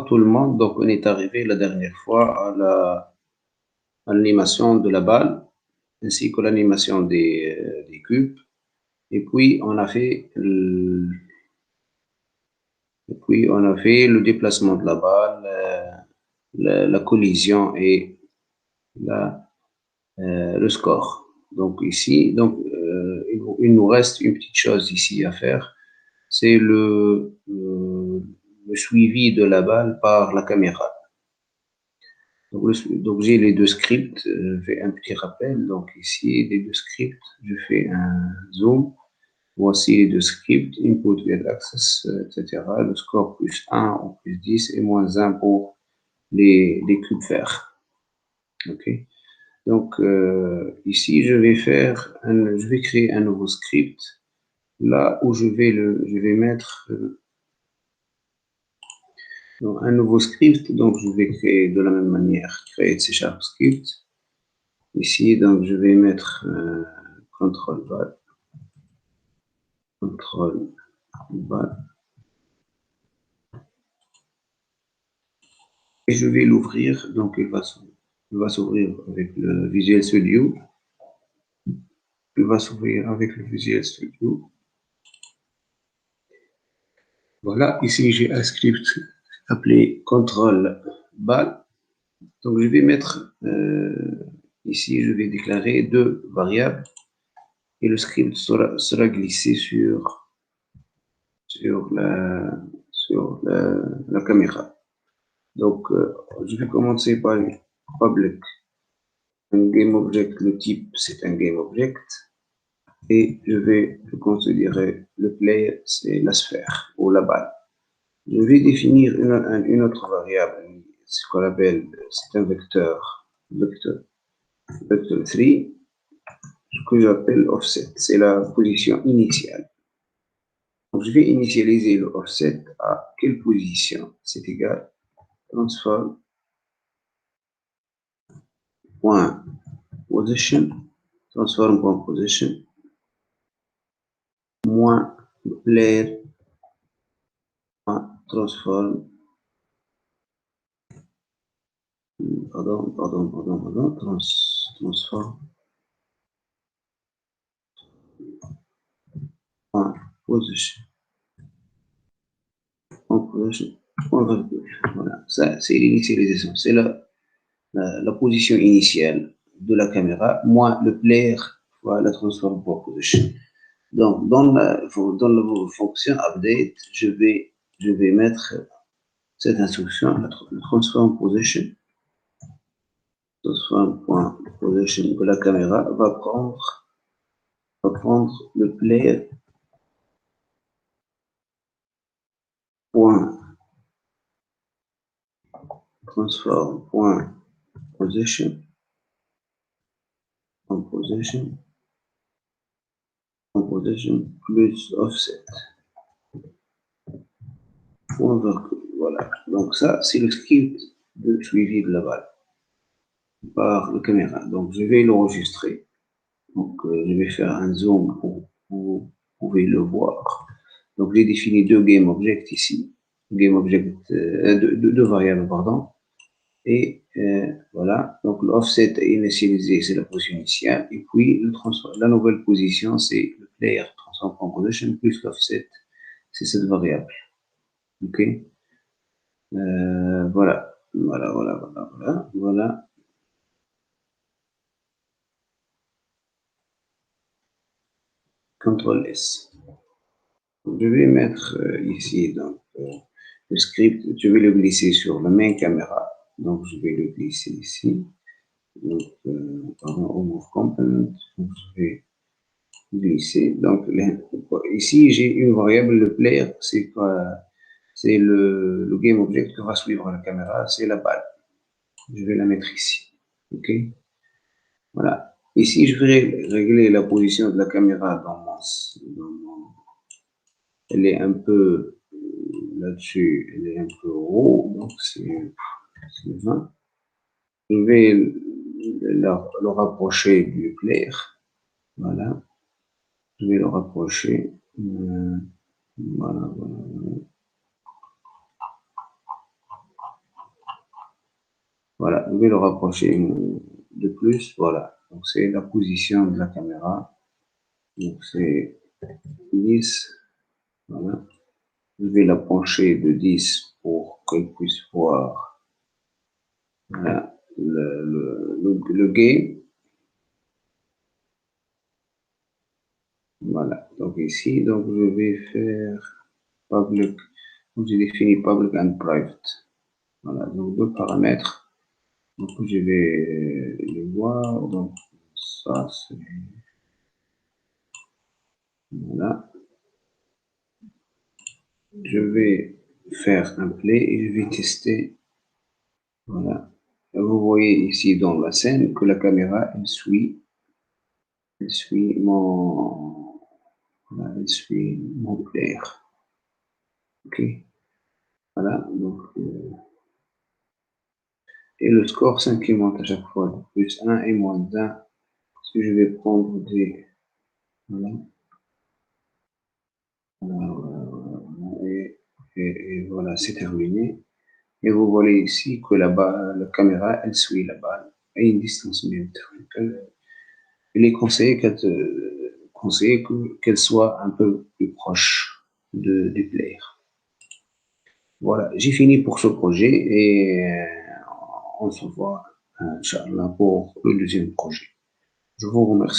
Tout le monde, donc on est arrivé la dernière fois à l'animation de la balle ainsi que l'animation des cubes. Et puis on a fait le déplacement de la balle, la collision et le score. Donc ici, il nous reste une petite chose ici à faire, c'est le suivi de la balle par la caméra. Donc j'ai les deux scripts, je fais un petit rappel. Donc ici, les deux scripts, je fais un zoom. Voici les deux scripts, input get access, etc. Le score plus 1 ou plus 10 et moins 1 pour les cubes verts. OK. Donc ici, je vais créer un nouveau script là où je vais mettre un nouveau script. Donc je vais créer de la même manière, créer C# script. Ici, donc je vais mettre contrôle val, contrôle val, et je vais l'ouvrir. Donc il va s'ouvrir avec le Visual Studio. Il va s'ouvrir avec le Visual Studio. Voilà, ici j'ai un script appelé contrôle val. Donc je vais mettre ici, je vais déclarer deux variables et le script sera glissé sur la caméra. Donc je vais commencer par public. Un GameObject, le type c'est un GameObject et je vais considérer le player, c'est la sphère ou la balle. Je vais définir une autre variable, ce qu'on appelle, c'est un vecteur 3, ce que j'appelle offset, c'est la position initiale. Donc je vais initialiser le offset à quelle position? C'est égal transform point position, transform point position, moins player transform, transform point position, voilà, ça c'est l'initialisation, c'est la position initiale de la caméra, moins le player fois la transform point position. Donc dans la fonction update, je vais mettre cette instruction, la transform position. Transform.position de la caméra va prendre le player point transform.position plus offset. Voilà. Donc ça, c'est le script de suivi de la balle par la caméra. Donc je vais l'enregistrer. Donc je vais faire un zoom pour vous pouvez le voir. Donc j'ai défini deux GameObject ici. GameObject, deux variables, pardon. Et voilà, donc l'offset est initialisé, c'est la position initiale. Et puis la nouvelle position, c'est le player transform position plus l'offset, c'est cette variable. OK. Voilà. CTRL S. Je vais mettre ici donc, le script, je vais le glisser sur la main caméra. Donc je vais le glisser ici. Donc, pardon, move component. Donc, je vais glisser. Donc ici j'ai une variable, le player, c'est le GameObject que va suivre la caméra, c'est la balle. Je vais la mettre ici. OK. Voilà. Ici, je vais régler la position de la caméra elle est un peu là-dessus, elle est un peu haut, donc c'est 20. Je vais le rapprocher du player. Voilà. Je vais le rapprocher. Voilà. Voilà, je vais le rapprocher de plus. Voilà, donc c'est la position de la caméra. Donc c'est 10. Voilà. Je vais la pencher de 10 pour qu'elle puisse voir, voilà, le game. Voilà, donc ici, donc je vais faire public. Donc j'ai défini public and private. Voilà, donc deux paramètres. Donc je vais les voir. Donc ça c'est, voilà. Je vais faire un play et je vais tester. Voilà. Vous voyez ici dans la scène que la caméra elle suit voilà, elle suit mon player. Ok. Voilà. Donc, et le score s'incrémente à chaque fois. Donc, plus 1 et moins 1. Si je vais prendre des, voilà, voilà, voilà, et voilà, c'est terminé. Et vous voyez ici que la caméra, elle suit la balle à une distance militaire. Il est conseillé qu'elle soit un peu plus proche du player. Voilà, j'ai fini pour ce projet et on se voit, Inch'Allah, pour le deuxième projet. Je vous remercie.